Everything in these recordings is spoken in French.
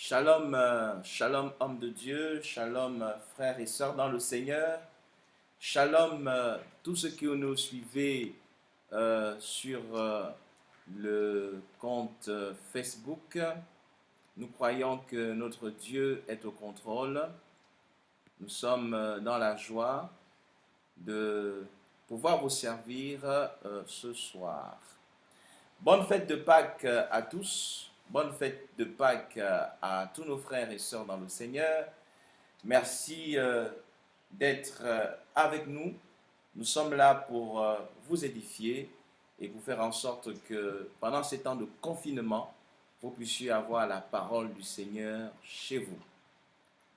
Shalom, shalom homme de Dieu, shalom frères et sœurs dans le Seigneur, shalom tous ceux qui nous suivez sur le compte Facebook. Nous croyons que notre Dieu est au contrôle. Nous sommes dans la joie de pouvoir vous servir ce soir. Bonne fête de Pâques à tous. Bonne fête de Pâques à tous nos frères et sœurs dans le Seigneur. Merci d'être avec nous. Nous sommes là pour vous édifier et vous faire en sorte que pendant ces temps de confinement, vous puissiez avoir la parole du Seigneur chez vous.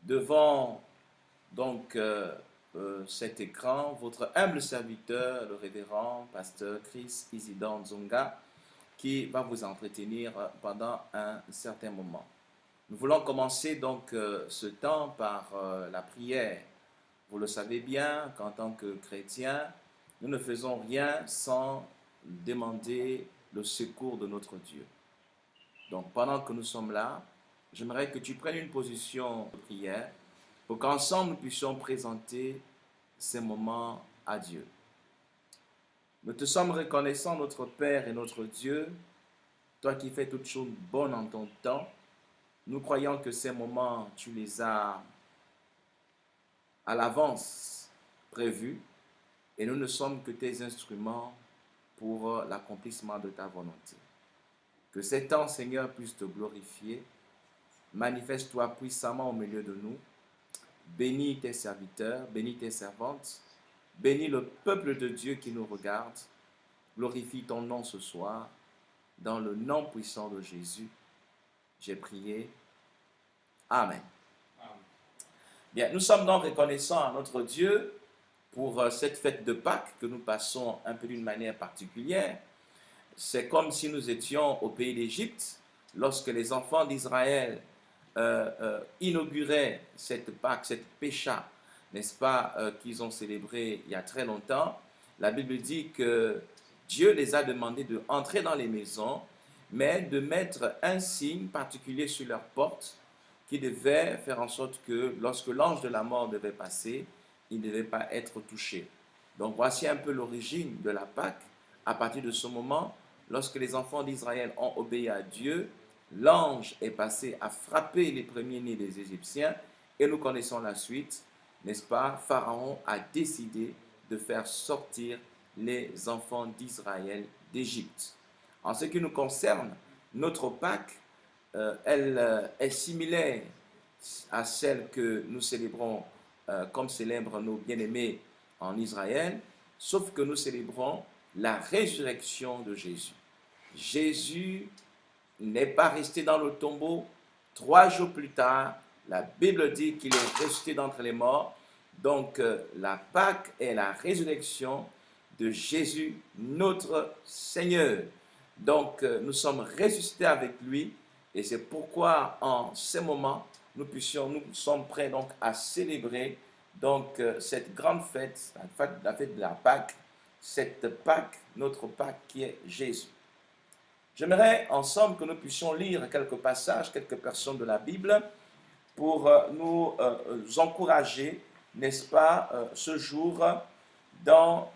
Devant donc cet écran, votre humble serviteur, le révérend pasteur Chris Isidore Nzonga, qui va vous entretenir pendant un certain moment. Nous voulons commencer donc ce temps par la prière. Vous le savez bien qu'en tant que chrétiens, nous ne faisons rien sans demander le secours de notre Dieu. Donc pendant que nous sommes là, j'aimerais que tu prennes une position de prière pour qu'ensemble nous puissions présenter ces moments à Dieu. Nous te sommes reconnaissants, notre Père et notre Dieu, toi qui fais toutes choses bonnes en ton temps. Nous croyons que ces moments, tu les as à l'avance prévus et nous ne sommes que tes instruments pour l'accomplissement de ta volonté. Que ces temps, Seigneur, puissent te glorifier. Manifeste-toi puissamment au milieu de nous. Bénis tes serviteurs, bénis tes servantes. Bénis le peuple de Dieu qui nous regarde. Glorifie ton nom ce soir. Dans le nom puissant de Jésus, j'ai prié. Amen. Bien, nous sommes donc reconnaissants à notre Dieu pour cette fête de Pâques que nous passons un peu d'une manière particulière. C'est comme si nous étions au pays d'Égypte lorsque les enfants d'Israël inauguraient cette Pâques, cette Pécha, n'est-ce pas, qu'ils ont célébré il y a très longtemps. La Bible dit que Dieu les a demandé d'entrer dans les maisons, mais de mettre un signe particulier sur leurs portes qui devait faire en sorte que lorsque l'ange de la mort devait passer, il ne devait pas être touché. Donc voici un peu l'origine de la Pâque. À partir de ce moment, lorsque les enfants d'Israël ont obéi à Dieu, l'ange est passé à frapper les premiers-nés des Égyptiens et nous connaissons la suite, n'est-ce pas? Pharaon a décidé de faire sortir les enfants d'Israël d'Égypte. En ce qui nous concerne, notre Pâque, elle est similaire à celle que nous célébrons comme célèbrent nos bien-aimés en Israël, sauf que nous célébrons la résurrection de Jésus. Jésus n'est pas resté dans le tombeau. 3 jours plus tard, la Bible dit qu'il est ressuscité d'entre les morts. Donc, la Pâque est la résurrection de Jésus, notre Seigneur. Donc, nous sommes ressuscités avec lui et c'est pourquoi en ce moment, nous sommes prêts donc à célébrer donc cette grande fête, la fête de la Pâque, cette Pâque, notre Pâque qui est Jésus. J'aimerais ensemble que nous puissions lire quelques passages, quelques personnes de la Bible pour nous encourager, n'est-ce pas, ce jour dans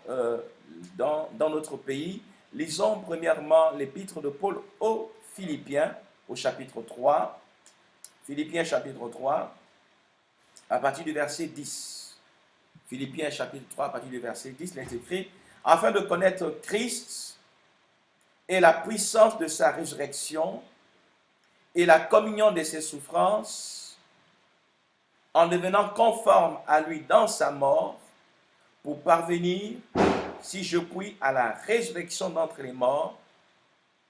notre pays. Lisons premièrement l'épître de Paul aux Philippiens, au chapitre 3. Philippiens chapitre 3, à partir du verset 10. Philippiens chapitre 3, à partir du verset 10, il est écrit « Afin de connaître Christ et la puissance de sa résurrection et la communion de ses souffrances, en devenant conforme à lui dans sa mort, pour parvenir, si je puis, à la résurrection d'entre les morts.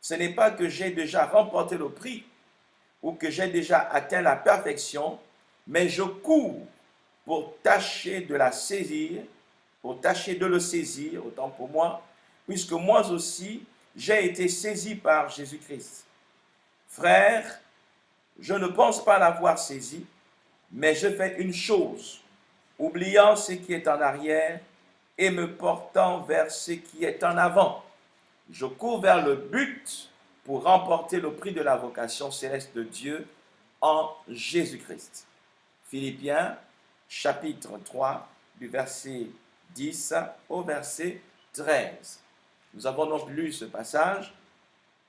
Ce n'est pas que j'ai déjà remporté le prix ou que j'ai déjà atteint la perfection, mais je cours pour tâcher de la saisir, pour tâcher de le saisir, autant pour moi, puisque moi aussi, j'ai été saisi par Jésus-Christ. Frères, je ne pense pas l'avoir saisi, mais je fais une chose, oubliant ce qui est en arrière et me portant vers ce qui est en avant. Je cours vers le but pour remporter le prix de la vocation céleste de Dieu en Jésus-Christ. Philippiens chapitre 3 du verset 10 au verset 13. Nous avons donc lu ce passage.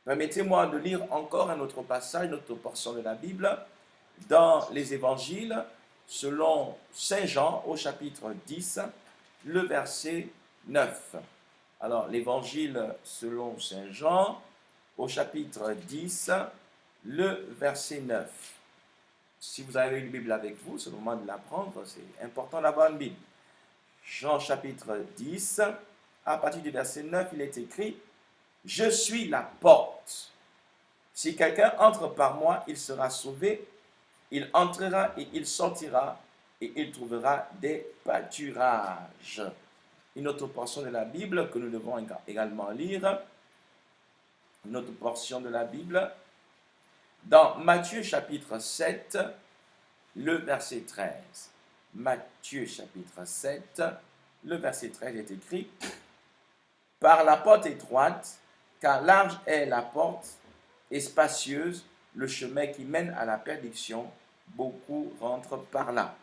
Permettez-moi de lire encore un autre passage, une autre portion de la Bible, dans les évangiles, selon Saint Jean, au chapitre 10, le verset 9. Alors, l'évangile selon Saint Jean, au chapitre 10, le verset 9. Si vous avez une Bible avec vous, c'est le moment de la prendre, c'est important d'avoir une Bible. Jean chapitre 10, à partir du verset 9, il est écrit « Je suis la porte. Si quelqu'un entre par moi, il sera sauvé. Il entrera et il sortira et il trouvera des pâturages. » Une autre portion de la Bible que nous devons également lire. Une autre portion de la Bible. Dans Matthieu chapitre 7, le verset 13. Matthieu chapitre 7, le verset 13 est écrit « Par la porte étroite, car large est la porte et spacieuse le chemin qui mène à la perdition, beaucoup rentrent par là. »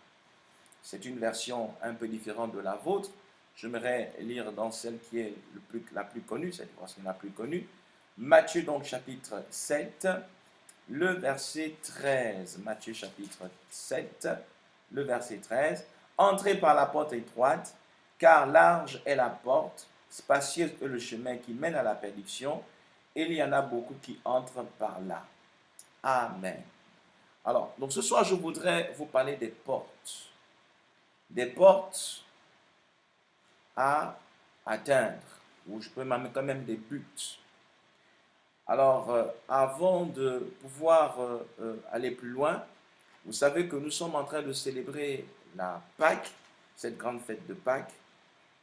C'est une version un peu différente de la vôtre. J'aimerais lire dans celle qui est la plus connue, cette version la plus connue. Matthieu donc chapitre 7, le verset 13. Matthieu chapitre 7, le verset 13. Entrez par la porte étroite, car large est la porte, spacieuse est le chemin qui mène à la perdition, et il y en a beaucoup qui entrent par là. Amen. Alors, donc ce soir, je voudrais vous parler des portes. Des portes à atteindre, ou je peux même quand même des buts. Alors, avant de pouvoir aller plus loin, vous savez que nous sommes en train de célébrer la Pâque, cette grande fête de Pâques,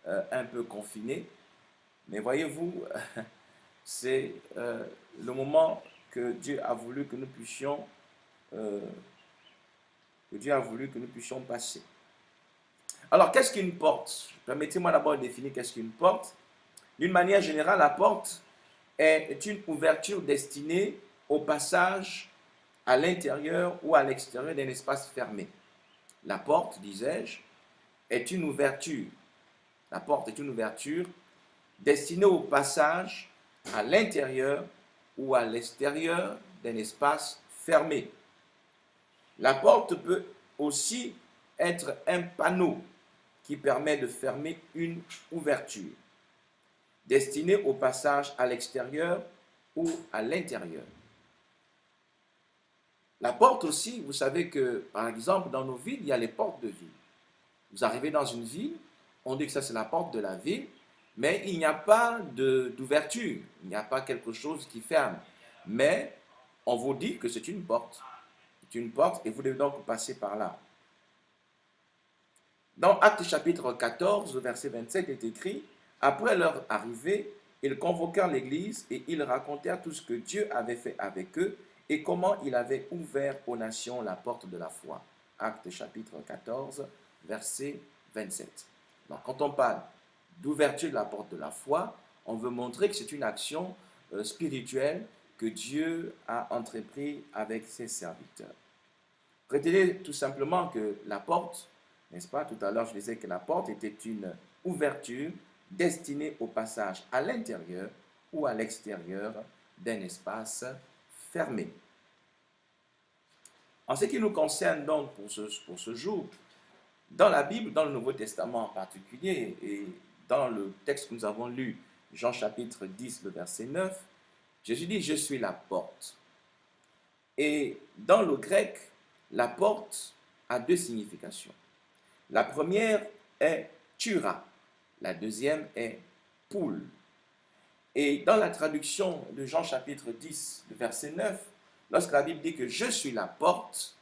un peu confinée. Mais voyez-vous, c'est le moment que Dieu a voulu que nous puissions passer. Alors, qu'est-ce qu'une porte? Permettez-moi d'abord de définir qu'est-ce qu'une porte. D'une manière générale, la porte est une ouverture destinée au passage à l'intérieur ou à l'extérieur d'un espace fermé. La porte, disais-je, est une ouverture. La porte est une ouverture destinée au passage à l'intérieur ou à l'extérieur d'un espace fermé. La porte peut aussi être un panneau qui permet de fermer une ouverture, destinée au passage à l'extérieur ou à l'intérieur. La porte aussi, vous savez que, par exemple, dans nos villes, il y a les portes de ville. Vous arrivez dans une ville, on dit que ça c'est la porte de la ville, mais il n'y a pas d'ouverture, il n'y a pas quelque chose qui ferme. Mais on vous dit que c'est une porte. C'est une porte et vous devez donc passer par là. Dans Actes chapitre 14, verset 27 est écrit « Après leur arrivée, ils convoquèrent l'Église et ils racontèrent tout ce que Dieu avait fait avec eux et comment il avait ouvert aux nations la porte de la foi. » Actes chapitre 14, verset 27. Donc, quand on parle d'ouverture de la porte de la foi, on veut montrer que c'est une action spirituelle que Dieu a entreprise avec ses serviteurs. Retenez tout simplement que la porte, n'est-ce pas? Tout à l'heure, je disais que la porte était une ouverture destinée au passage à l'intérieur ou à l'extérieur d'un espace fermé. En ce qui nous concerne donc pour ce jour, dans la Bible, dans le Nouveau Testament en particulier, et dans le texte que nous avons lu, Jean chapitre 10, le verset 9, Jésus dit « Je suis la porte ». Et dans le grec, la porte a deux significations. La première est Tura, la deuxième est poule. Et dans la traduction de Jean chapitre 10, le verset 9, lorsque la Bible dit que je suis la porte,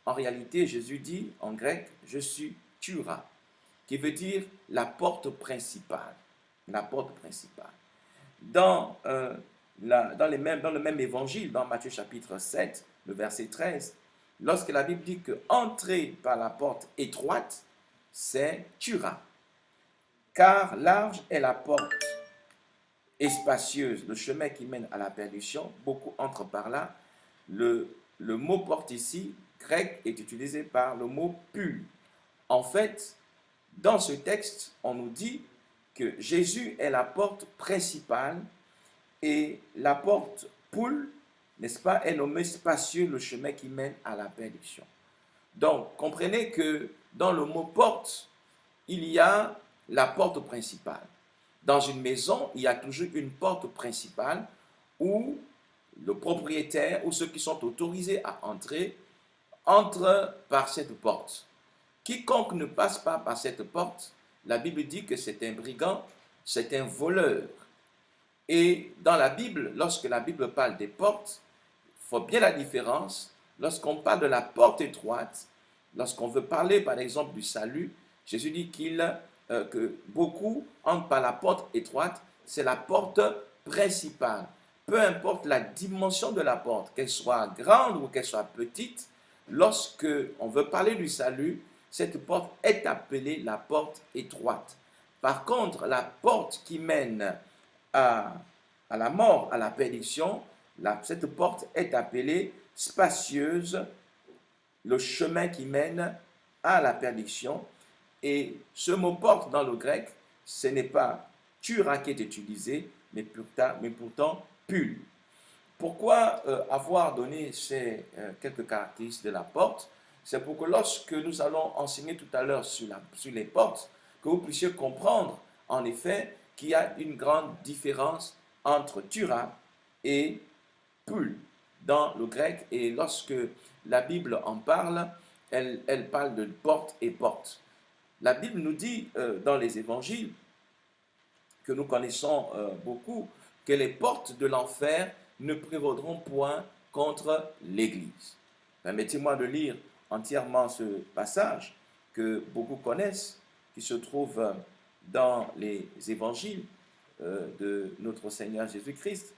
en réalité Jésus dit en grec je suis Tura, qui veut dire la porte principale. La porte principale. Dans le même évangile, dans Matthieu chapitre 7, le verset 13, lorsque la Bible dit que entrer par la porte étroite, c'est Tura. Car large est la porte et spacieuse, le chemin qui mène à la perdition, beaucoup entrent par là. Le le mot porte ici, grec, est utilisé par le mot pul. En fait, dans ce texte, on nous dit que Jésus est la porte principale et la porte poule, n'est-ce pas, est nommée spacieux, le chemin qui mène à la perdition. Donc, comprenez que dans le mot porte, il y a la porte principale. Dans une maison, il y a toujours une porte principale où le propriétaire ou ceux qui sont autorisés à entrer entrent par cette porte. Quiconque ne passe pas par cette porte, la Bible dit que c'est un brigand, c'est un voleur. Et dans la Bible, lorsque la Bible parle des portes, il faut bien la différence. Lorsqu'on parle de la porte étroite, lorsqu'on veut parler par exemple du salut, Jésus dit que beaucoup entrent par la porte étroite, c'est la porte principale. Peu importe la dimension de la porte, qu'elle soit grande ou qu'elle soit petite, lorsque on veut parler du salut, cette porte est appelée la porte étroite. Par contre, la porte qui mène à la mort, à la perdition, cette porte est appelée spacieuse, le chemin qui mène à la perdition. Et ce mot porte dans le grec, ce n'est pas tura qui est utilisé, mais pourtant pul. Pourquoi avoir donné ces quelques caractéristiques de la porte? C'est pour que lorsque nous allons enseigner tout à l'heure sur les portes, que vous puissiez comprendre en effet qu'il y a une grande différence entre tura et pul dans le grec. Et lorsque la Bible en parle, elle parle de porte et porte. La Bible nous dit dans les évangiles, que nous connaissons beaucoup, que les portes de l'enfer ne prévaudront point contre l'Église. Permettez-moi de lire entièrement ce passage que beaucoup connaissent, qui se trouve dans les évangiles de notre Seigneur Jésus-Christ.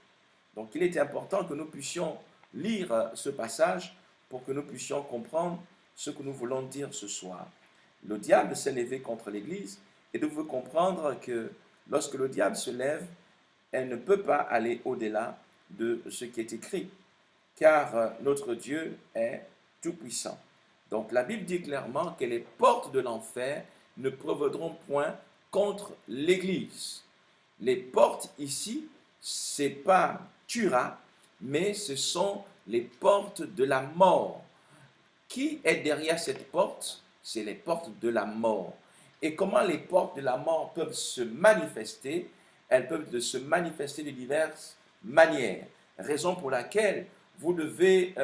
Donc il est important que nous puissions lire ce passage pour que nous puissions comprendre ce que nous voulons dire ce soir. Le diable s'est levé contre l'Église et nous devons comprendre que lorsque le diable se lève, elle ne peut pas aller au-delà de ce qui est écrit, car notre Dieu est tout-puissant. Donc la Bible dit clairement que les portes de l'enfer ne prévaudront point contre l'Église. Les portes ici, ce n'est pas tura, mais ce sont les portes de la mort. Qui est derrière cette porte? C'est les portes de la mort. Et comment les portes de la mort peuvent se manifester? Elles peuvent se manifester de diverses manières. Raison pour laquelle vous devez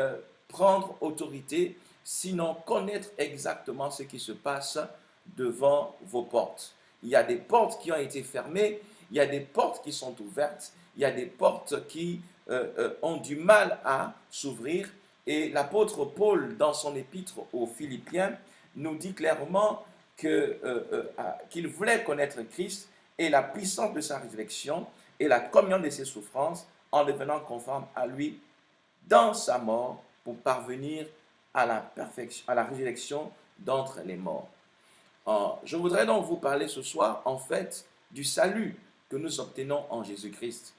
prendre autorité, sinon connaître exactement ce qui se passe devant vos portes. Il y a des portes qui ont été fermées, il y a des portes qui sont ouvertes, il y a des portes qui ont du mal à s'ouvrir. Et l'apôtre Paul, dans son épître aux Philippiens, nous dit clairement qu'il voulait connaître Christ et la puissance de sa résurrection et la communion de ses souffrances en devenant conforme à lui dans sa mort pour parvenir à la perfection, à la résurrection d'entre les morts. Je voudrais donc vous parler ce soir en fait du salut que nous obtenons en Jésus-Christ.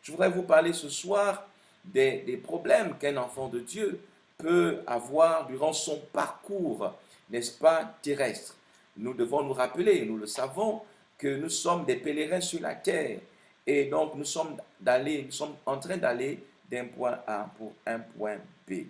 Je voudrais vous parler ce soir des problèmes qu'un enfant de Dieu peut avoir durant son parcours, n'est-ce pas, terrestre. Nous devons nous rappeler, nous le savons, que nous sommes des pèlerins sur la terre et donc nous sommes en train d'aller d'un point A pour un point B.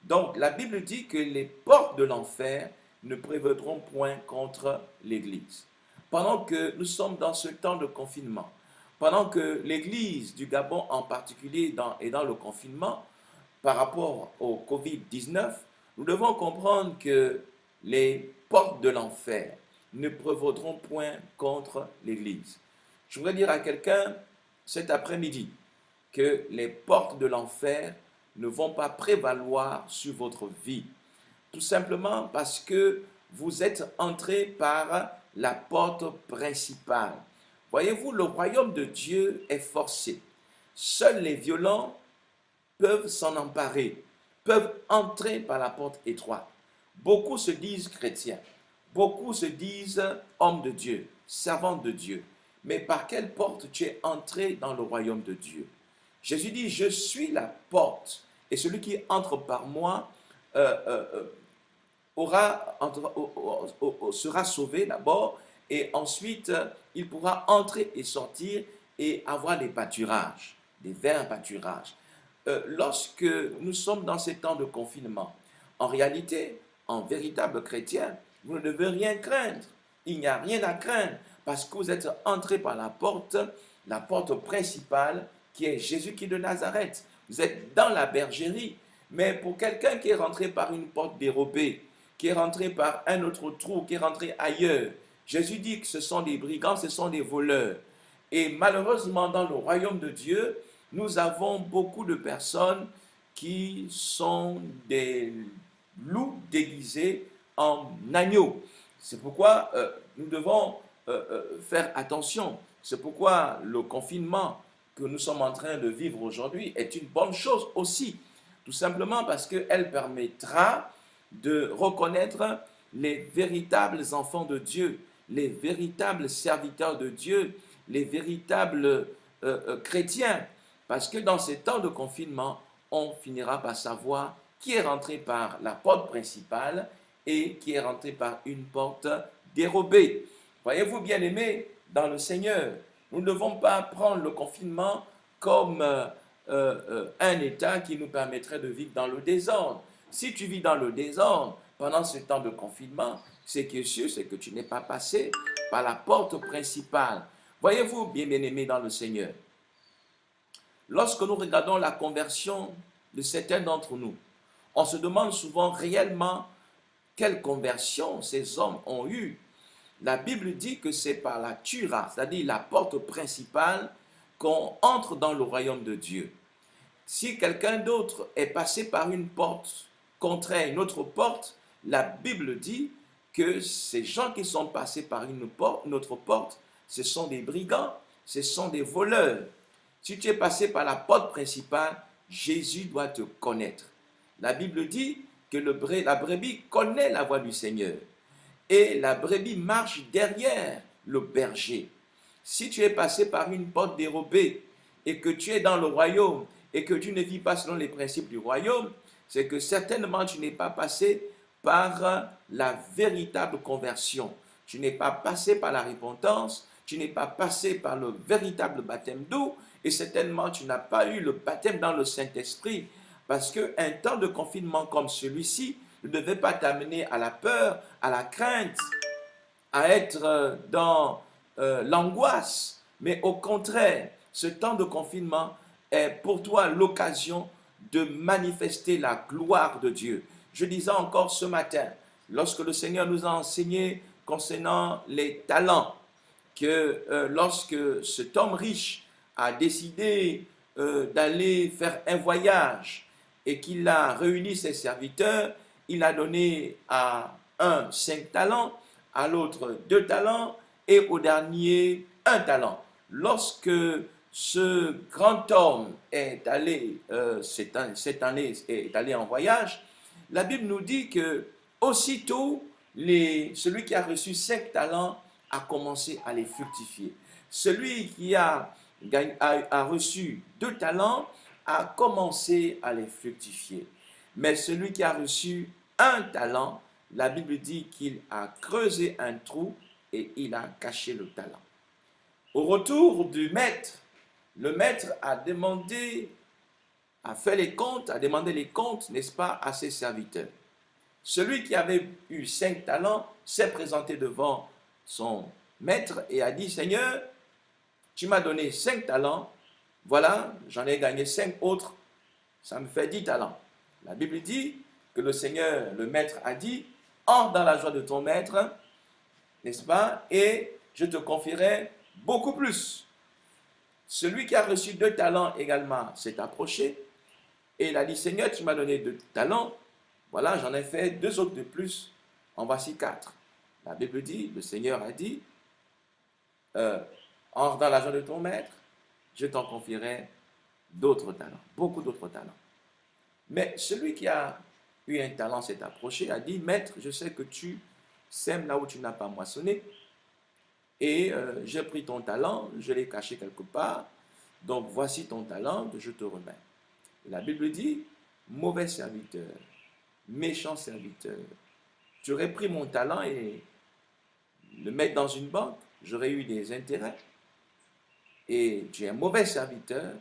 Donc la Bible dit que les portes de l'enfer ne prévaudront point contre l'Église. Pendant que nous sommes dans ce temps de confinement, pendant que l'Église du Gabon en particulier est dans le confinement par rapport au Covid-19, nous devons comprendre que les portes de l'enfer ne prévaudront point contre l'Église. Je voudrais dire à quelqu'un cet après-midi que les portes de l'enfer ne vont pas prévaloir sur votre vie. Tout simplement parce que vous êtes entré par la porte principale. Voyez-vous, le royaume de Dieu est forcé. Seuls les violents peuvent s'en emparer, peuvent entrer par la porte étroite. Beaucoup se disent chrétiens, beaucoup se disent hommes de Dieu, servantes de Dieu. Mais par quelle porte tu es entré dans le royaume de Dieu? Jésus dit, je suis la porte. Et celui qui entre par moi sera sauvé d'abord, et ensuite il pourra entrer et sortir et avoir des pâturages, des verts pâturages. Lorsque nous sommes dans ces temps de confinement, en réalité, en véritable chrétien, vous ne devez rien craindre. Il n'y a rien à craindre parce que vous êtes entré par la porte principale qui est Jésus qui est de Nazareth. Vous êtes dans la bergerie. Mais pour quelqu'un qui est rentré par une porte dérobée, qui est rentré par un autre trou, qui est rentré ailleurs, Jésus dit que ce sont des brigands, ce sont des voleurs. Et malheureusement, dans le royaume de Dieu, nous avons beaucoup de personnes qui sont des loups déguisés en agneaux. C'est pourquoi nous devons faire attention. C'est pourquoi le confinement que nous sommes en train de vivre aujourd'hui est une bonne chose aussi. Tout simplement parce qu'elle permettra de reconnaître les véritables enfants de Dieu, les véritables serviteurs de Dieu, les véritables chrétiens. Parce que dans ces temps de confinement, on finira par savoir qui est rentré par la porte principale et qui est rentré par une porte dérobée. Voyez-vous, bien-aimés, dans le Seigneur, nous ne devons pas prendre le confinement comme un état qui nous permettrait de vivre dans le désordre. Si tu vis dans le désordre pendant ce temps de confinement, ce qui est sûr, c'est que tu n'es pas passé par la porte principale. Voyez-vous, bien-aimés dans le Seigneur, lorsque nous regardons la conversion de certains d'entre nous, on se demande souvent réellement quelle conversion ces hommes ont eue. La Bible dit que c'est par la tura, c'est-à-dire la porte principale, qu'on entre dans le royaume de Dieu. Si quelqu'un d'autre est passé par une porte contraire, une autre porte, la Bible dit que ces gens qui sont passés par une autre porte, ce sont des brigands, ce sont des voleurs. Si tu es passé par la porte principale, Jésus doit te connaître. La Bible dit que la brebis connaît la voix du Seigneur et la brebis marche derrière le berger. Si tu es passé par une porte dérobée et que tu es dans le royaume et que tu ne vis pas selon les principes du royaume, c'est que certainement tu n'es pas passé par la véritable conversion. Tu n'es pas passé par la repentance, tu n'es pas passé par le véritable baptême d'eau et certainement tu n'as pas eu le baptême dans le Saint-Esprit parce qu'un temps de confinement comme celui-ci ne devait pas t'amener à la peur, à la crainte, à être dans l'angoisse, mais au contraire, ce temps de confinement est pour toi l'occasion de manifester la gloire de Dieu. Je disais encore ce matin, lorsque le Seigneur nous a enseigné concernant les talents, que lorsque cet homme riche a décidé d'aller faire un voyage et qu'il a réuni ses serviteurs, il a donné à un 5 talents, à l'autre 2 talents et au dernier 1 talent. Lorsque ce grand homme est allé, cette année, est allé en voyage, la Bible nous dit que aussitôt, celui qui a reçu 5 talents a commencé à les fructifier. Celui qui a reçu 2 talents a commencé à les fructifier. Mais celui qui a reçu 1 talent, la Bible dit qu'il a creusé un trou et il a caché le talent. Au retour du maître, le maître a fait les comptes, a demandé les comptes, n'est-ce pas, à ses serviteurs. Celui qui avait eu 5 talents s'est présenté devant son maître et a dit, Seigneur, tu m'as donné 5 talents, voilà, j'en ai gagné 5 autres, ça me fait 10 talents. La Bible dit que le Seigneur, le maître, a dit, entre dans la joie de ton maître, n'est-ce pas, et je te confierai beaucoup plus. Celui qui a reçu 2 talents également s'est approché et il a dit, Seigneur, tu m'as donné 2 talents, voilà, j'en ai fait 2 autres de plus, en voici 4. La Bible dit, le Seigneur a dit, entre dans la joie de ton maître, je t'en confierai d'autres talents, beaucoup d'autres talents. Mais celui qui a eu un talent s'est approché, a dit, Maître, je sais que tu sèmes là où tu n'as pas moissonné, et j'ai pris ton talent, je l'ai caché quelque part, donc voici ton talent que je te remets. Et la Bible dit mauvais serviteur, méchant serviteur. J'aurais pris mon talent et le mettre dans une banque, j'aurais eu des intérêts. Et tu es un mauvais serviteur,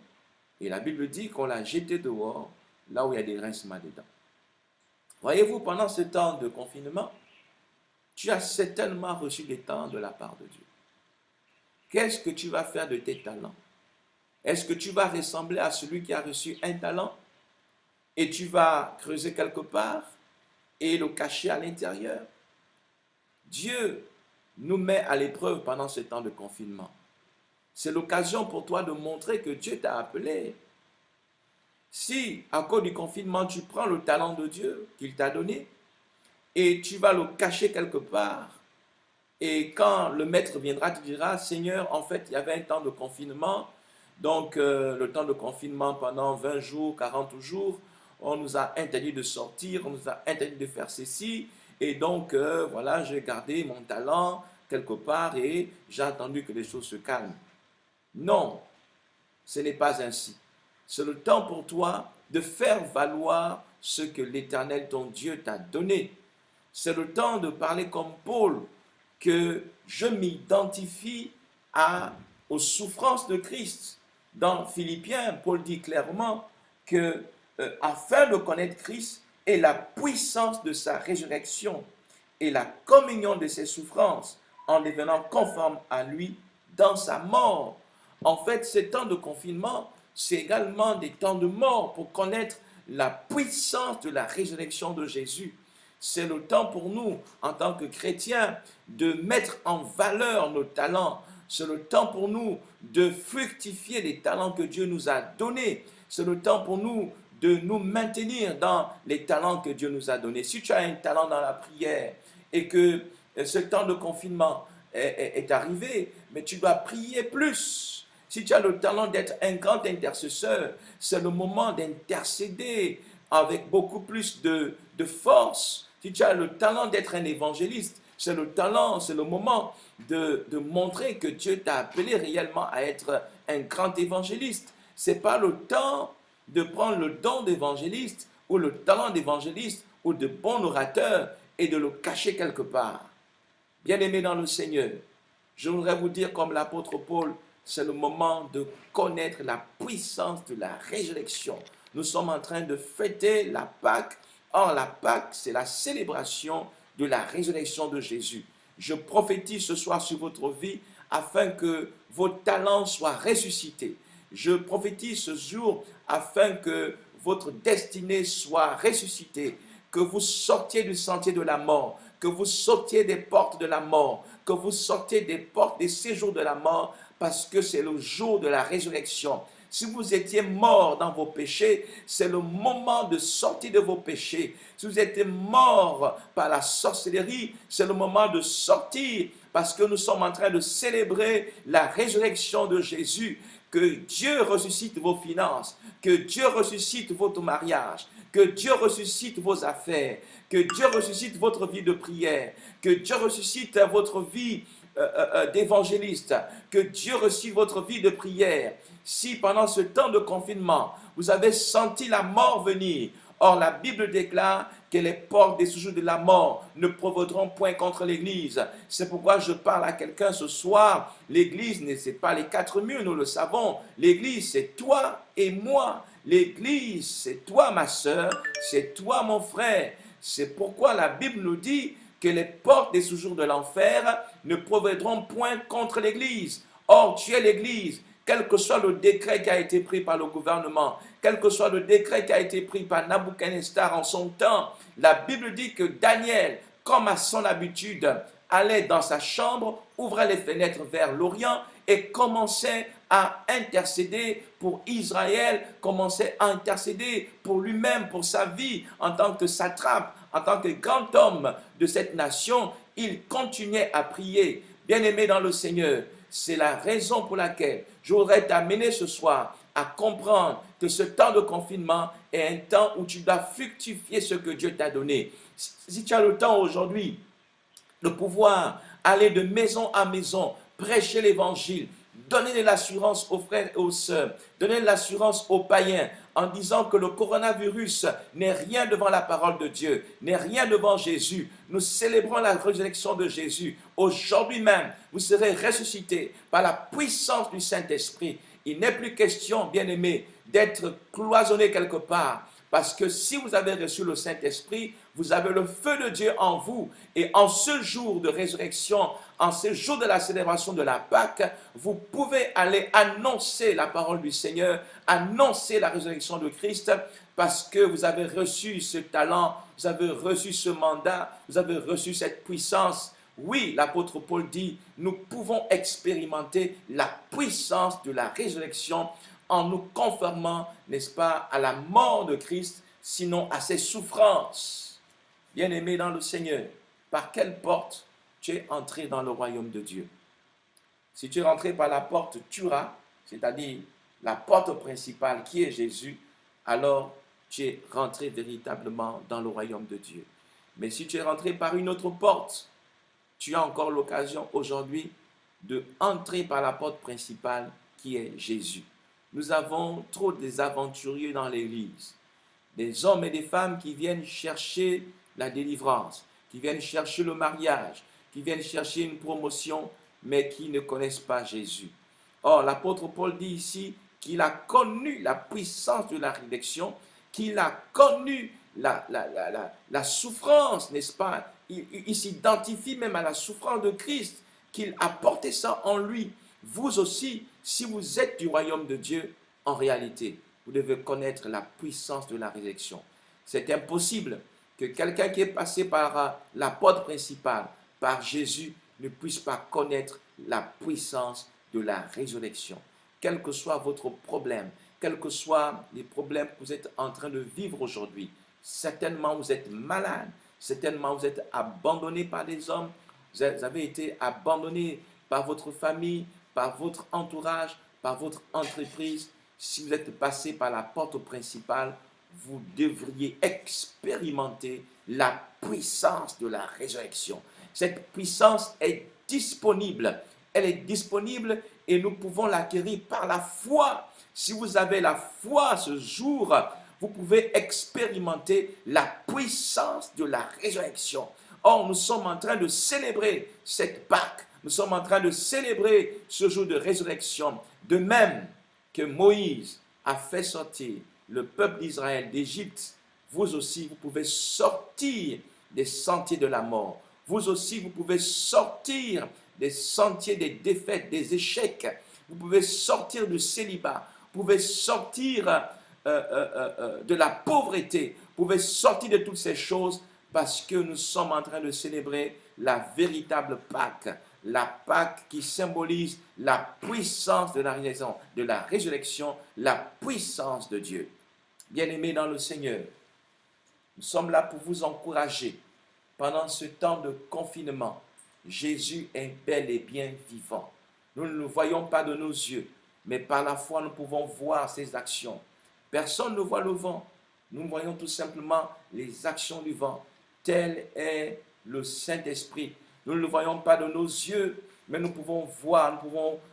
et la Bible dit qu'on l'a jeté dehors, là où il y a des grincements dedans. Voyez-vous, pendant ce temps de confinement, tu as certainement reçu des talents de la part de Dieu. Qu'est-ce que tu vas faire de tes talents? Est-ce que tu vas ressembler à celui qui a reçu un talent et tu vas creuser quelque part et le cacher à l'intérieur? Dieu nous met à l'épreuve pendant ce temps de confinement. C'est l'occasion pour toi de montrer que Dieu t'a appelé. Si, à cause du confinement, tu prends le talent de Dieu qu'il t'a donné et tu vas le cacher quelque part, et quand le maître viendra, tu diras, Seigneur, en fait, il y avait un temps de confinement, donc le temps de confinement pendant 20 jours, 40 jours, on nous a interdit de sortir, on nous a interdit de faire ceci, et donc voilà, j'ai gardé mon talent quelque part et j'ai attendu que les choses se calment. Non, ce n'est pas ainsi. C'est le temps pour toi de faire valoir ce que l'Éternel, ton Dieu, t'a donné. C'est le temps de parler comme Paul, que je m'identifie aux souffrances de Christ. Dans Philippiens, Paul dit clairement que afin de connaître Christ et la puissance de sa résurrection et la communion de ses souffrances en devenant conforme à lui dans sa mort. En fait, ces temps de confinement, c'est également des temps de mort pour connaître la puissance de la résurrection de Jésus. C'est le temps pour nous, en tant que chrétiens, de mettre en valeur nos talents. C'est le temps pour nous de fructifier les talents que Dieu nous a donnés. C'est le temps pour nous de nous maintenir dans les talents que Dieu nous a donnés. Si tu as un talent dans la prière et que ce temps de confinement est arrivé, mais tu dois prier plus. Si tu as le talent d'être un grand intercesseur, c'est le moment d'intercéder avec beaucoup plus de force. Si tu as le talent d'être un évangéliste, c'est le moment de montrer que Dieu t'a appelé réellement à être un grand évangéliste. Ce n'est pas le temps de prendre le don d'évangéliste ou le talent d'évangéliste ou de bon orateur et de le cacher quelque part. Bien-aimés dans le Seigneur, je voudrais vous dire comme l'apôtre Paul, c'est le moment de connaître la puissance de la résurrection. Nous sommes en train de fêter la Pâque. Or, la Pâque, c'est la célébration de la résurrection de Jésus. Je prophétise ce soir sur votre vie afin que vos talents soient ressuscités. Je prophétise ce jour afin que votre destinée soit ressuscitée, que vous sortiez du sentier de la mort, que vous sortiez des portes de la mort, que vous sortiez des portes des séjours de la mort, parce que c'est le jour de la résurrection. Si vous étiez mort dans vos péchés, c'est le moment de sortir de vos péchés. Si vous étiez mort par la sorcellerie, c'est le moment de sortir, parce que nous sommes en train de célébrer la résurrection de Jésus. Que Dieu ressuscite vos finances, que Dieu ressuscite votre mariage, que Dieu ressuscite vos affaires, que Dieu ressuscite votre vie de prière, que Dieu ressuscite votre vie d'évangéliste, que Dieu ressuscite votre vie de prière. Si pendant ce temps de confinement, vous avez senti la mort venir, or la Bible déclare que les portes des séjours de la mort ne provoqueront point contre l'Église. C'est pourquoi je parle à quelqu'un ce soir. L'Église, ce n'est pas les quatre murs, nous le savons. L'Église, c'est toi et moi. L'Église, c'est toi, ma sœur, c'est toi, mon frère. C'est pourquoi la Bible nous dit que les portes des séjours de l'enfer ne provoqueront point contre l'Église. Or, tu es l'Église. Quel que soit le décret qui a été pris par le gouvernement, quel que soit le décret qui a été pris par Nabuchodonosor en son temps, la Bible dit que Daniel, comme à son habitude, allait dans sa chambre, ouvrait les fenêtres vers l'Orient et commençait à intercéder pour Israël, commençait à intercéder pour lui-même, pour sa vie, en tant que satrape, en tant que grand homme de cette nation. Il continuait à prier. Bien-aimé dans le Seigneur, c'est la raison pour laquelle je voudrais t'amener ce soir à comprendre que ce temps de confinement est un temps où tu dois fructifier ce que Dieu t'a donné. Si tu as le temps aujourd'hui de pouvoir aller de maison à maison, prêcher l'évangile, Donnez de l'assurance aux frères et aux sœurs. Donnez de l'assurance aux païens en disant que le coronavirus n'est rien devant la parole de Dieu, n'est rien devant Jésus. Nous célébrons la résurrection de Jésus. Aujourd'hui même, vous serez ressuscités par la puissance du Saint-Esprit. Il n'est plus question, bien-aimés, d'être cloisonné quelque part. Parce que si vous avez reçu le Saint-Esprit, vous avez le feu de Dieu en vous. Et en ce jour de résurrection, en ce jour de la célébration de la Pâque, vous pouvez aller annoncer la parole du Seigneur, annoncer la résurrection de Christ, parce que vous avez reçu ce talent, vous avez reçu ce mandat, vous avez reçu cette puissance. Oui, l'apôtre Paul dit, nous pouvons expérimenter la puissance de la résurrection en nous conformant, n'est-ce pas, à la mort de Christ, sinon à ses souffrances. Bien-aimé dans le Seigneur, par quelle porte tu es entré dans le royaume de Dieu? Si tu es rentré par la porte Tura, c'est-à-dire la porte principale qui est Jésus, alors tu es rentré véritablement dans le royaume de Dieu. Mais si tu es rentré par une autre porte, tu as encore l'occasion aujourd'hui de entrer par la porte principale qui est Jésus. Nous avons trop des aventuriers dans l'Église, des hommes et des femmes qui viennent chercher la délivrance, qui viennent chercher le mariage, qui viennent chercher une promotion, mais qui ne connaissent pas Jésus. Or, l'apôtre Paul dit ici qu'il a connu la puissance de la rédemption, qu'il a connu la souffrance, n'est-ce pas? Il s'identifie même à la souffrance de Christ, qu'il a porté ça en lui. Vous aussi, si vous êtes du royaume de Dieu, en réalité, vous devez connaître la puissance de la résurrection. C'est impossible que quelqu'un qui est passé par la porte principale, par Jésus, ne puisse pas connaître la puissance de la résurrection. Quel que soit votre problème, quels que soient les problèmes que vous êtes en train de vivre aujourd'hui, certainement vous êtes malade, certainement vous êtes abandonné par des hommes, vous avez été abandonné par votre famille, par votre entourage, par votre entreprise. Si vous êtes passé par la porte principale, vous devriez expérimenter la puissance de la résurrection. Cette puissance est disponible. Elle est disponible et nous pouvons l'acquérir par la foi. Si vous avez la foi ce jour, vous pouvez expérimenter la puissance de la résurrection. Or, nous sommes en train de célébrer cette Pâque. Nous sommes en train de célébrer ce jour de résurrection. De même que Moïse a fait sortir le peuple d'Israël d'Égypte, vous aussi, vous pouvez sortir des sentiers de la mort. Vous aussi, vous pouvez sortir des sentiers des défaites, des échecs. Vous pouvez sortir du célibat. Vous pouvez sortir de la pauvreté. Vous pouvez sortir de toutes ces choses parce que nous sommes en train de célébrer la véritable Pâque. La Pâque qui symbolise la puissance de la résurrection, la puissance de Dieu. Bien-aimés dans le Seigneur, nous sommes là pour vous encourager. Pendant ce temps de confinement, Jésus est bel et bien vivant. Nous ne le voyons pas de nos yeux, mais par la foi, nous pouvons voir ses actions. Personne ne voit le vent. Nous voyons tout simplement les actions du vent. Tel est le Saint-Esprit. Nous ne le voyons pas de nos yeux, mais nous pouvons voir,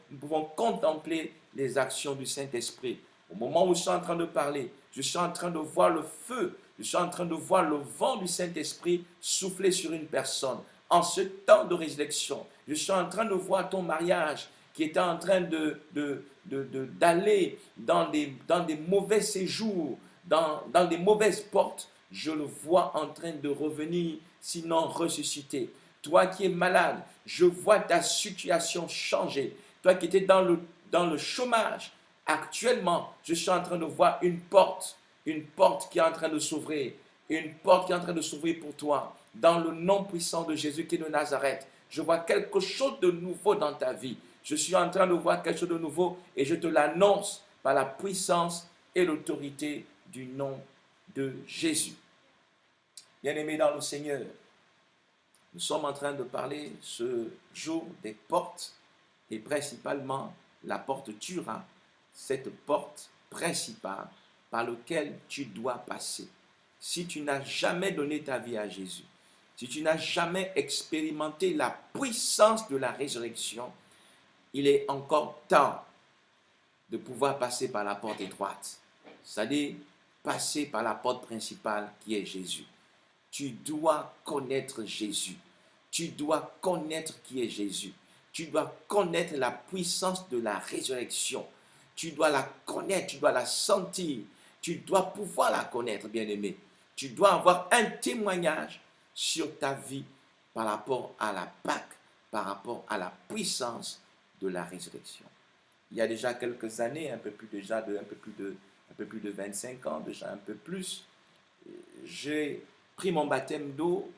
nous pouvons contempler les actions du Saint-Esprit. Au moment où je suis en train de parler, je suis en train de voir le feu, je suis en train de voir le vent du Saint-Esprit souffler sur une personne. En ce temps de résurrection, je suis en train de voir ton mariage qui était en train d'aller dans des mauvais séjours, dans des mauvaises portes. Je le vois en train de revenir, sinon ressusciter. Toi qui es malade, je vois ta situation changer. Toi qui étais dans le chômage, actuellement, je suis en train de voir une porte qui est en train de s'ouvrir, une porte qui est en train de s'ouvrir pour toi. Dans le nom puissant de Jésus qui est de Nazareth, je vois quelque chose de nouveau dans ta vie. Je suis en train de voir quelque chose de nouveau et je te l'annonce par la puissance et l'autorité du nom de Jésus. Bien-aimés dans le Seigneur, nous sommes en train de parler ce jour des portes et principalement la porte Tura, cette porte principale par laquelle tu dois passer. Si tu n'as jamais donné ta vie à Jésus, si tu n'as jamais expérimenté la puissance de la résurrection, il est encore temps de pouvoir passer par la porte étroite. C'est-à-dire passer par la porte principale qui est Jésus. Tu dois connaître Jésus. Tu dois connaître qui est Jésus. Tu dois connaître la puissance de la résurrection. Tu dois la connaître, tu dois la sentir. Tu dois pouvoir la connaître, bien-aimé. Tu dois avoir un témoignage sur ta vie par rapport à la Pâque, par rapport à la puissance de la résurrection. Il y a déjà quelques années, un peu plus de 25 ans, déjà un peu plus, j'ai pris mon baptême d'eau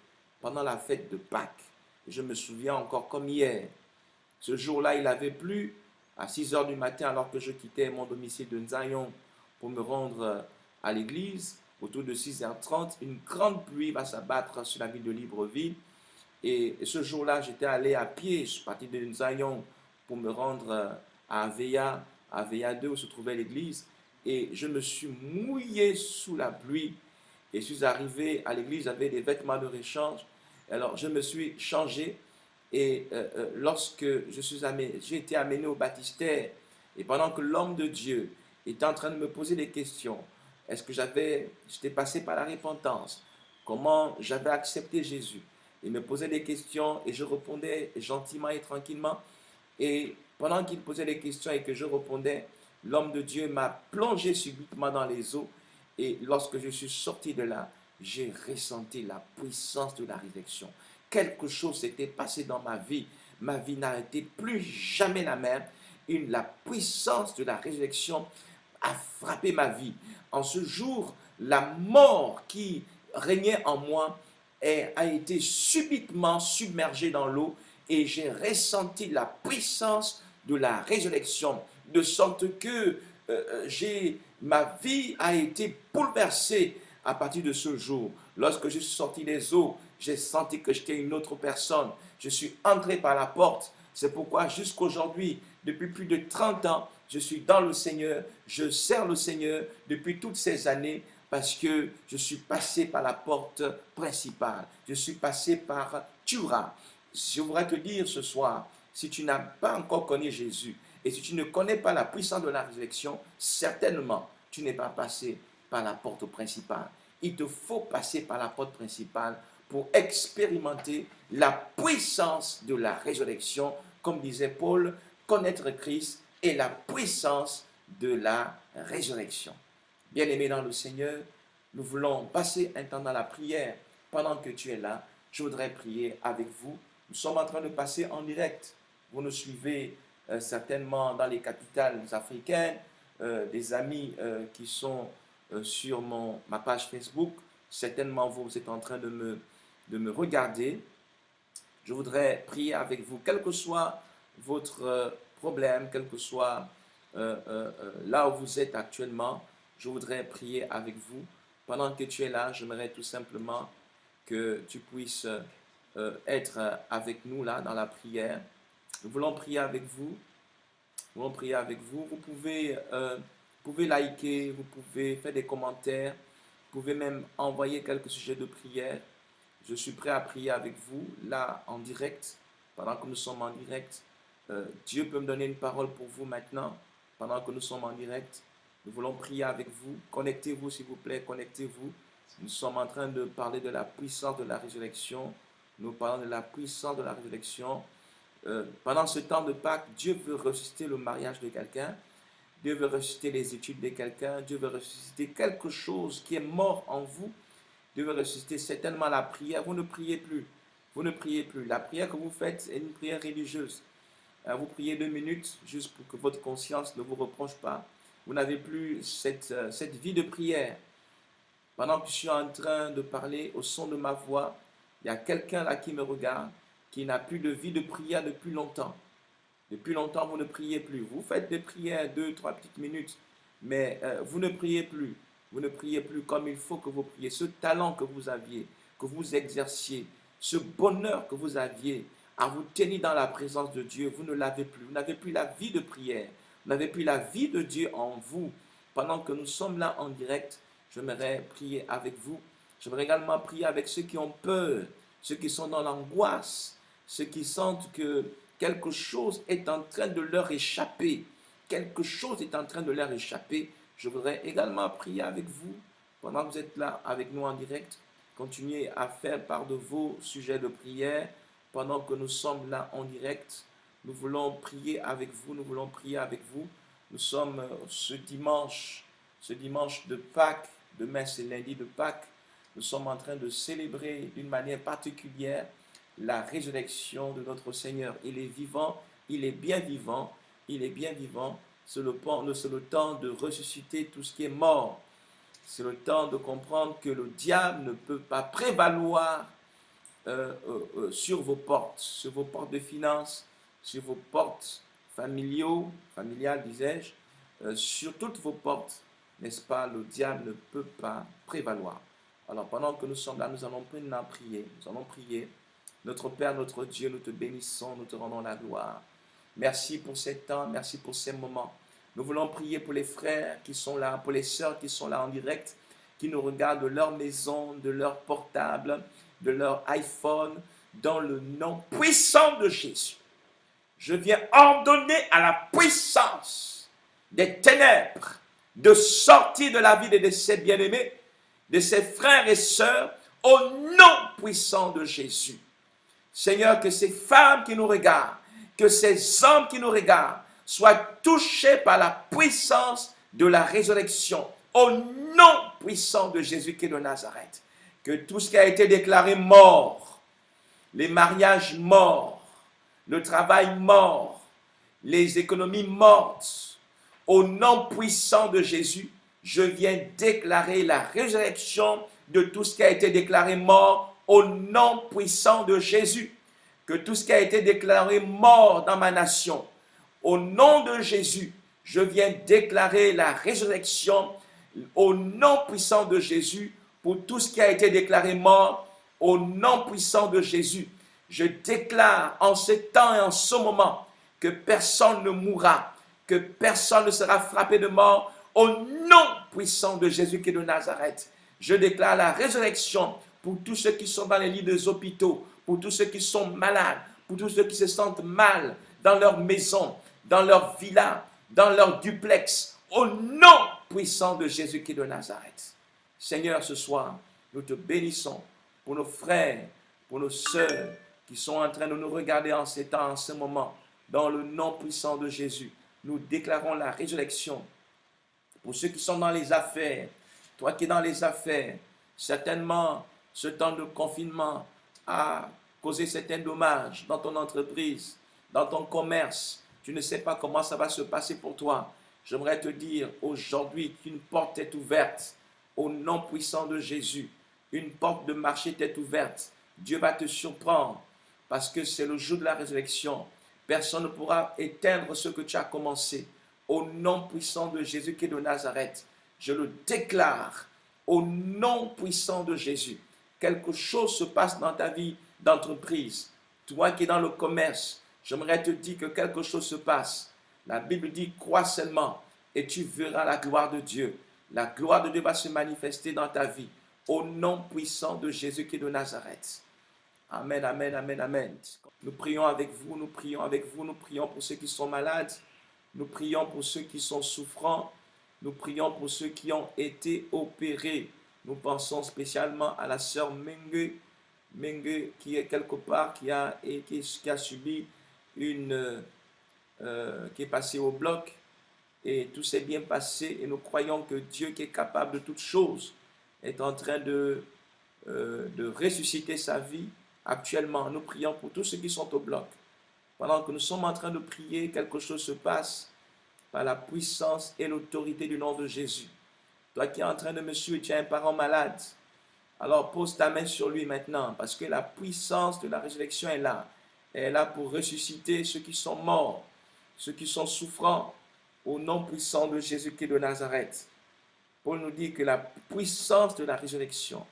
pendant la fête de Pâques. Je me souviens encore comme hier. Ce jour-là, il avait plu à 6 heures du matin alors que je quittais mon domicile de Nzayon pour me rendre à l'église. Autour de 6h30, une grande pluie va s'abattre sur la ville de Libreville. Et ce jour-là, j'étais allé à pied, je suis parti de Nzayon pour me rendre à Aveya 2 où se trouvait l'église. Et je me suis mouillé sous la pluie. Et je suis arrivé à l'église, j'avais des vêtements de réchange. Alors, je me suis changé. Et lorsque j'ai été amené au baptistère, et pendant que l'homme de Dieu était en train de me poser des questions, est-ce que j'étais passé par la repentance? Comment j'avais accepté Jésus? Il me posait des questions et je répondais gentiment et tranquillement. Et pendant qu'il posait des questions et que je répondais, l'homme de Dieu m'a plongé subitement dans les eaux. Et lorsque je suis sorti de là, j'ai ressenti la puissance de la résurrection. Quelque chose s'était passé dans ma vie. Ma vie n'a été plus jamais la même. La puissance de la résurrection a frappé ma vie. En ce jour, la mort qui régnait en moi a été subitement submergée dans l'eau et j'ai ressenti la puissance de la résurrection, de sorte que ma vie a été bouleversée à partir de ce jour. Lorsque je suis sorti des eaux, j'ai senti que j'étais une autre personne. Je suis entré par la porte. C'est pourquoi jusqu'aujourd'hui, depuis plus de 30 ans, je suis dans le Seigneur. Je sers le Seigneur depuis toutes ces années parce que je suis passé par la porte principale. Je suis passé par Tura. Je voudrais te dire ce soir, si tu n'as pas encore connu Jésus et si tu ne connais pas la puissance de la résurrection, certainement, tu n'es pas passé par la porte principale. Il te faut passer par la porte principale pour expérimenter la puissance de la résurrection, comme disait Paul, connaître Christ et la puissance de la résurrection. Bien-aimés dans le Seigneur, nous voulons passer un temps dans la prière. Pendant que tu es là, je voudrais prier avec vous. Nous sommes en train de passer en direct. Vous nous suivez certainement dans les capitales africaines, des amis qui sont sur ma page Facebook. Certainement, vous êtes en train de me regarder. Je voudrais prier avec vous, quel que soit votre problème, quel que soit là où vous êtes actuellement. Je voudrais prier avec vous. Pendant que tu es là, j'aimerais tout simplement que tu puisses être avec nous là dans la prière. Nous voulons prier avec vous. Nous voulons prier avec vous. Vous pouvez liker, vous pouvez faire des commentaires, vous pouvez même envoyer quelques sujets de prière. Je suis prêt à prier avec vous là en direct, pendant que nous sommes en direct. Dieu peut me donner une parole pour vous maintenant, pendant que nous sommes en direct. Nous voulons prier avec vous. Connectez-vous s'il vous plaît, connectez-vous. Nous sommes en train de parler de la puissance de la résurrection. Nous parlons de la puissance de la résurrection. Pendant ce temps de Pâques, Dieu veut ressusciter le mariage de quelqu'un. Dieu veut ressusciter les études de quelqu'un. Dieu veut ressusciter quelque chose qui est mort en vous. Dieu veut ressusciter certainement la prière. Vous ne priez plus. Vous ne priez plus. La prière que vous faites est une prière religieuse. Vous priez 2 minutes juste pour que votre conscience ne vous reproche pas. Vous n'avez plus cette vie de prière. Pendant que je suis en train de parler au son de ma voix, il y a quelqu'un là qui me regarde, qui n'a plus de vie de prière depuis longtemps. Depuis longtemps, vous ne priez plus. Vous faites des prières 2, 3 petites minutes, mais vous ne priez plus. Vous ne priez plus comme il faut que vous priez. Ce talent que vous aviez, que vous exerciez, ce bonheur que vous aviez à vous tenir dans la présence de Dieu, vous ne l'avez plus. Vous n'avez plus la vie de prière. Vous n'avez plus la vie de Dieu en vous. Pendant que nous sommes là en direct, j'aimerais prier avec vous. J'aimerais également prier avec ceux qui ont peur, ceux qui sont dans l'angoisse, ceux qui sentent que quelque chose est en train de leur échapper. Quelque chose est en train de leur échapper. Je voudrais également prier avec vous pendant que vous êtes là avec nous en direct. Continuez à faire part de vos sujets de prière pendant que nous sommes là en direct. Nous voulons prier avec vous, nous voulons prier avec vous. Nous sommes ce dimanche de Pâques, demain c'est lundi de Pâques. Nous sommes en train de célébrer d'une manière particulière la résurrection de notre Seigneur. Il est vivant, il est bien vivant, il est bien vivant. C'est le temps de ressusciter tout ce qui est mort. C'est le temps de comprendre que le diable ne peut pas prévaloir sur vos portes de finances, sur vos portes familiales, disais-je, sur toutes vos portes, n'est-ce pas, le diable ne peut pas prévaloir. Alors pendant que nous sommes là, nous allons prier, nous allons prier. Notre Père, notre Dieu, nous te bénissons, nous te rendons la gloire. Merci pour ces temps, merci pour ces moments. Nous voulons prier pour les frères qui sont là, pour les sœurs qui sont là en direct, qui nous regardent de leur maison, de leur portable, de leur iPhone, dans le nom puissant de Jésus. Je viens ordonner à la puissance des ténèbres de sortir de la vie de ces bien-aimés, de ses frères et sœurs, au nom puissant de Jésus. Seigneur, que ces femmes qui nous regardent, que ces hommes qui nous regardent, soient touchés par la puissance de la résurrection, au nom puissant de Jésus qui est de Nazareth. Que tout ce qui a été déclaré mort, les mariages morts, le travail mort, les économies mortes, au nom puissant de Jésus, je viens déclarer la résurrection de tout ce qui a été déclaré mort au nom puissant de Jésus. Que tout ce qui a été déclaré mort dans ma nation, au nom de Jésus, je viens déclarer la résurrection au nom puissant de Jésus pour tout ce qui a été déclaré mort au nom puissant de Jésus. Je déclare en ce temps et en ce moment que personne ne mourra, que personne ne sera frappé de mort au nom puissant de Jésus qui est de Nazareth. Je déclare la résurrection pour tous ceux qui sont dans les lits des hôpitaux, pour tous ceux qui sont malades, pour tous ceux qui se sentent mal dans leur maison, dans leur villa, dans leur duplex, au nom puissant de Jésus qui est de Nazareth. Seigneur, ce soir, nous te bénissons pour nos frères, pour nos sœurs qui sont en train de nous regarder en ces temps, en ce moment, dans le nom puissant de Jésus. Nous déclarons la résurrection pour ceux qui sont dans les affaires. Toi qui es dans les affaires, certainement, ce temps de confinement a causé certains dommages dans ton entreprise, dans ton commerce. Tu ne sais pas comment ça va se passer pour toi. J'aimerais te dire aujourd'hui qu'une porte est ouverte au nom puissant de Jésus. Une porte de marché t'est ouverte. Dieu va te surprendre parce que c'est le jour de la résurrection. Personne ne pourra éteindre ce que tu as commencé. Au nom puissant de Jésus qui est de Nazareth, je le déclare au nom puissant de Jésus. Quelque chose se passe dans ta vie d'entreprise. Toi qui es dans le commerce, j'aimerais te dire que quelque chose se passe. La Bible dit, crois seulement et tu verras la gloire de Dieu. La gloire de Dieu va se manifester dans ta vie. Au nom puissant de Jésus qui est de Nazareth. Amen, amen, amen, amen. Nous prions avec vous, nous prions avec vous, nous prions pour ceux qui sont malades. Nous prions pour ceux qui sont souffrants. Nous prions pour ceux qui ont été opérés. Nous pensons spécialement à la sœur Menge qui est quelque part, qui a subi qui est passée au bloc. Et tout s'est bien passé. Et nous croyons que Dieu qui est capable de toutes choses est en train de ressusciter sa vie. Actuellement, nous prions pour tous ceux qui sont au bloc. Pendant que nous sommes en train de prier, quelque chose se passe par la puissance et l'autorité du nom de Jésus. Toi qui es en train de me suivre, tu as un parent malade. Alors pose ta main sur lui maintenant, parce que la puissance de la résurrection est là. Elle est là pour ressusciter ceux qui sont morts, ceux qui sont souffrants, au nom puissant de Jésus qui est de Nazareth. Paul nous dit que la puissance de la résurrection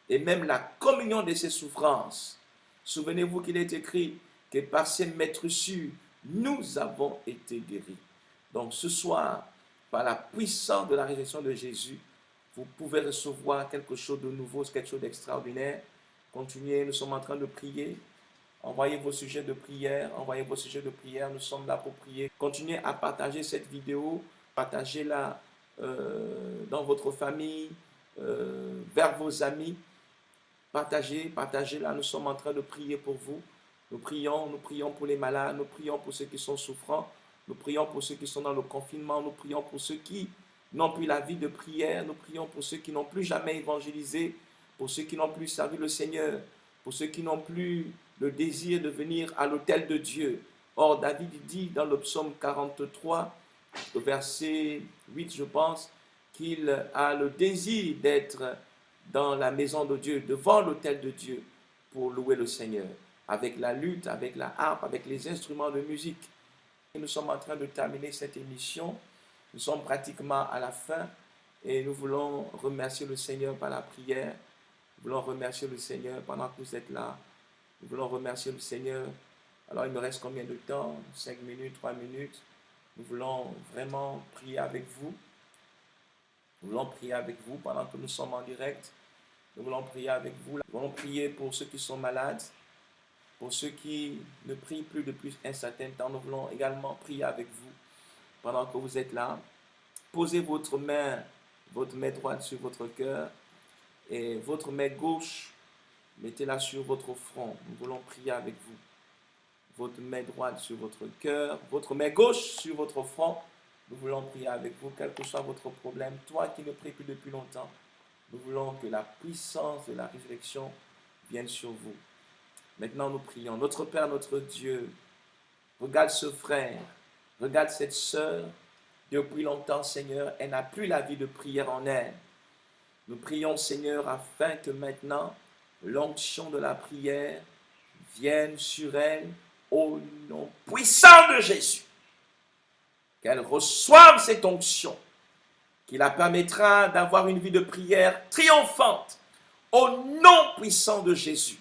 et même la communion de ses souffrances. Souvenez-vous qu'il est écrit que par ses meurtrissures, nous avons été guéris. Donc ce soir, par la puissance de la résurrection de Jésus, vous pouvez recevoir quelque chose de nouveau, quelque chose d'extraordinaire. Continuez, nous sommes en train de prier. Envoyez vos sujets de prière, envoyez vos sujets de prière, nous sommes là pour prier. Continuez à partager cette vidéo, partagez-la dans votre famille, vers vos amis. Partagez-la, nous sommes en train de prier pour vous. Nous prions pour les malades, nous prions pour ceux qui sont souffrants, nous prions pour ceux qui sont dans le confinement, nous prions pour ceux qui n'ont plus la vie de prière, nous prions pour ceux qui n'ont plus jamais évangélisé, pour ceux qui n'ont plus servi le Seigneur, pour ceux qui n'ont plus le désir de venir à l'autel de Dieu. Or, David dit dans le psaume 43, au verset 8, je pense, qu'il a le désir d'être dans la maison de Dieu, devant l'autel de Dieu, pour louer le Seigneur, avec la lutte, avec la harpe, avec les instruments de musique. Et nous sommes en train de terminer cette émission. Nous sommes pratiquement à la fin et nous voulons remercier le Seigneur par la prière. Nous voulons remercier le Seigneur pendant que vous êtes là. Nous voulons remercier le Seigneur. Alors, il me reste combien de temps? 5 minutes, 3 minutes. Nous voulons vraiment prier avec vous. Nous voulons prier avec vous pendant que nous sommes en direct. Nous voulons prier avec vous. Nous voulons prier pour ceux qui sont malades, pour ceux qui ne prient plus depuis un certain temps. Nous voulons également prier avec vous pendant que vous êtes là. Posez votre main droite sur votre cœur et votre main gauche, mettez-la sur votre front. Nous voulons prier avec vous. Votre main droite sur votre cœur, votre main gauche sur votre front. Nous voulons prier avec vous, quel que soit votre problème. Toi qui ne pries plus depuis longtemps, nous voulons que la puissance de la résurrection vienne sur vous. Maintenant, nous prions. Notre Père, notre Dieu, regarde ce frère, regarde cette sœur. Depuis longtemps, Seigneur, elle n'a plus la vie de prière en elle. Nous prions, Seigneur, afin que maintenant, l'onction de la prière vienne sur elle au nom puissant de Jésus. Qu'elle reçoive cette onction qui la permettra d'avoir une vie de prière triomphante au nom puissant de Jésus.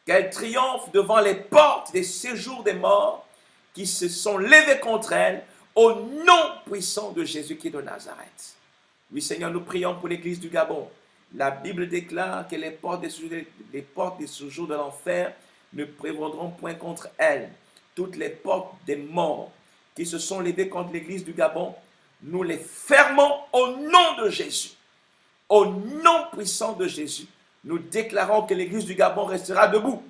Qu'elle triomphe devant les portes des séjours des morts qui se sont levés contre elle au nom puissant de Jésus qui est de Nazareth. Oui, Seigneur, nous prions pour l'église du Gabon. La Bible déclare que les portes des séjours de l'enfer ne prévaudront point contre elle. Toutes les portes des morts qui se sont levées contre l'église du Gabon, nous les fermons au nom de Jésus. Au nom puissant de Jésus, nous déclarons que l'église du Gabon restera debout.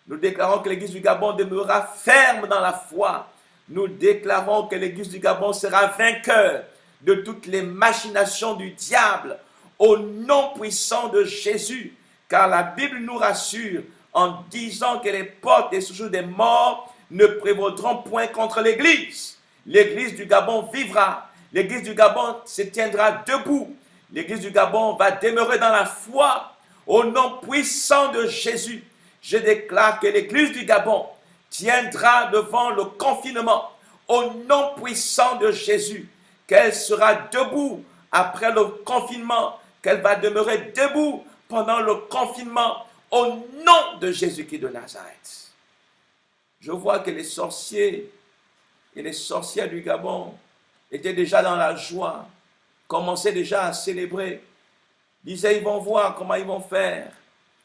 Nous déclarons que l'église du Gabon demeurera ferme dans la foi. Nous déclarons que l'église du Gabon sera vainqueur de toutes les machinations du diable au nom puissant de Jésus. Car la Bible nous rassure en disant que les portes des séjours des morts ne prévaudront point contre l'église. L'église du Gabon vivra. L'église du Gabon se tiendra debout. L'église du Gabon va demeurer dans la foi au nom puissant de Jésus. Je déclare que l'église du Gabon tiendra devant le confinement au nom puissant de Jésus. Qu'elle sera debout après le confinement, qu'elle va demeurer debout pendant le confinement au nom de Jésus-Christ de Nazareth. Je vois que les sorciers et les sorcières du Gabon étaient déjà dans la joie, commençaient déjà à célébrer, disaient ils vont voir comment ils vont faire.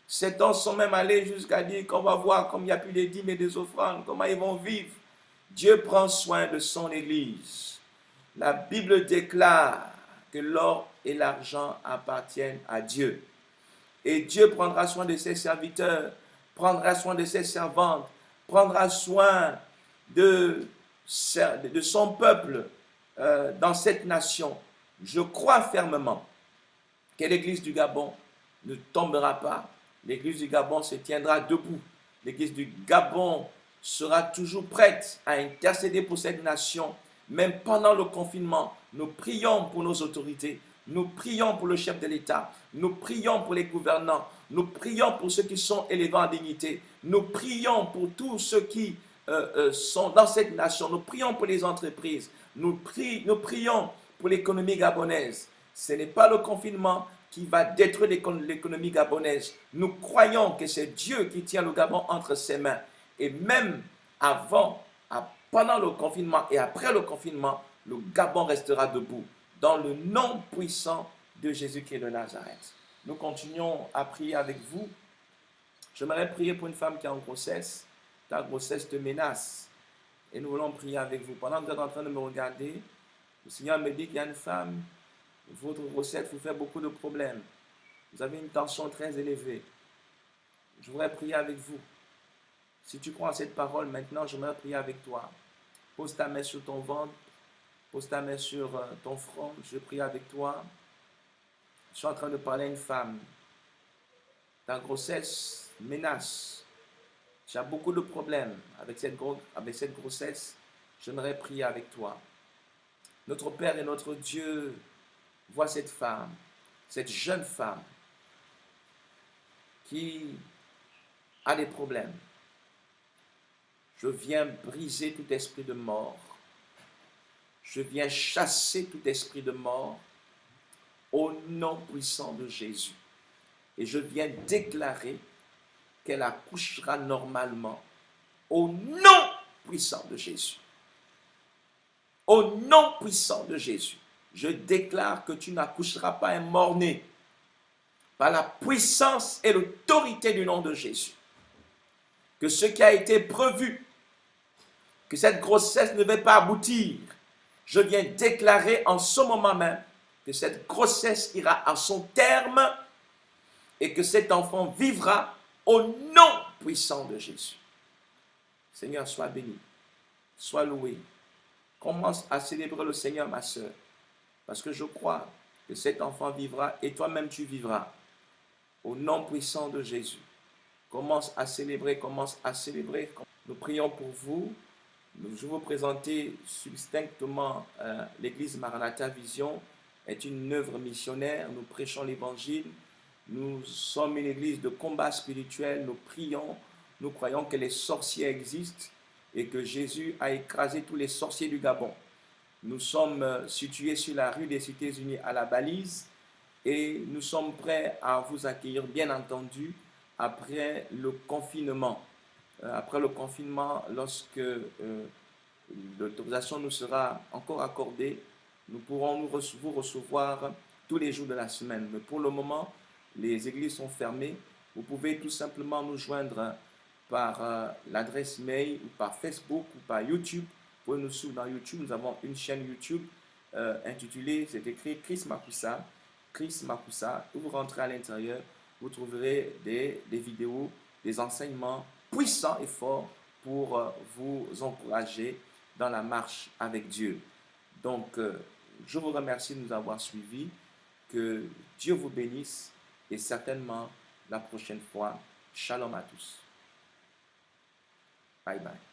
Certains sont même allés jusqu'à dire qu'on va voir comme il n'y a plus de dîmes et des offrandes, comment ils vont vivre. Dieu prend soin de son Église. La Bible déclare que l'or et l'argent appartiennent à Dieu. Et Dieu prendra soin de ses serviteurs, prendra soin de ses servantes, prendra soin de son peuple dans cette nation. Je crois fermement que l'église du Gabon ne tombera pas. L'église du Gabon se tiendra debout. L'église du Gabon sera toujours prête à intercéder pour cette nation. Même pendant le confinement, nous prions pour nos autorités. Nous prions pour le chef de l'État. Nous prions pour les gouvernants. Nous prions pour ceux qui sont élevés en dignité. Nous prions pour tous ceux qui sont dans cette nation. Nous prions pour les entreprises. Nous prions pour l'économie gabonaise. Ce n'est pas le confinement qui va détruire l'économie gabonaise. Nous croyons que c'est Dieu qui tient le Gabon entre ses mains. Et même pendant le confinement et après le confinement, le Gabon restera debout. Dans le nom puissant de Jésus-Christ de Nazareth. Nous continuons à prier avec vous. J'aimerais prier pour une femme qui est en grossesse. ta grossesse te menace. Et nous voulons prier avec vous. Pendant que vous êtes en train de me regarder, le Seigneur me dit qu'il y a une femme, votre grossesse vous fait beaucoup de problèmes. Vous avez une tension très élevée. Je voudrais prier avec vous. Si tu crois à cette parole, maintenant, je voudrais prier avec toi. Pose ta main sur ton ventre, pose ta main sur ton front. Je prie avec toi. Je suis en train de parler à une femme. Ta grossesse menace. Tu as beaucoup de problèmes avec cette grossesse. J'aimerais prier avec toi. Notre Père et notre Dieu voit cette femme, cette jeune femme qui a des problèmes. Je viens briser tout esprit de mort. Je viens chasser tout esprit de mort au nom puissant de Jésus. Et je viens déclarer qu'elle accouchera normalement au nom puissant de Jésus. Au nom puissant de Jésus, je déclare que tu n'accoucheras pas un mort-né par la puissance et l'autorité du nom de Jésus. Que ce qui a été prévu, que cette grossesse ne va pas aboutir, je viens déclarer en ce moment même que cette grossesse ira à son terme et que cet enfant vivra au nom puissant de Jésus. Seigneur, sois béni, sois loué. Commence à célébrer le Seigneur, ma soeur, parce que je crois que cet enfant vivra et toi-même tu vivras. Au nom puissant de Jésus, commence à célébrer, commence à célébrer. Nous prions pour vous. Je vais vous présenter succinctement l'église Maranatha Vision est une œuvre missionnaire. Nous prêchons l'évangile. Nous sommes une église de combat spirituel. Nous prions. Nous croyons que les sorciers existent et que Jésus a écrasé tous les sorciers du Gabon. Nous sommes situés sur la rue des Cités-Unies à la Balise et nous sommes prêts à vous accueillir, bien entendu, après le confinement. Après le confinement, lorsque l'autorisation nous sera encore accordée, nous pourrons vous recevoir tous les jours de la semaine. Mais pour le moment, les églises sont fermées. Vous pouvez tout simplement nous joindre par l'adresse mail ou par Facebook ou par YouTube. Vous pouvez nous suivre dans YouTube. Nous avons une chaîne YouTube intitulée, c'est écrit Chris Makusa. Chris Makusa. Vous rentrez à l'intérieur, vous trouverez des vidéos, des enseignements puissants et forts pour vous encourager dans la marche avec Dieu. Donc, je vous remercie de nous avoir suivis. Que Dieu vous bénisse et certainement la prochaine fois. Shalom à tous. Bye bye.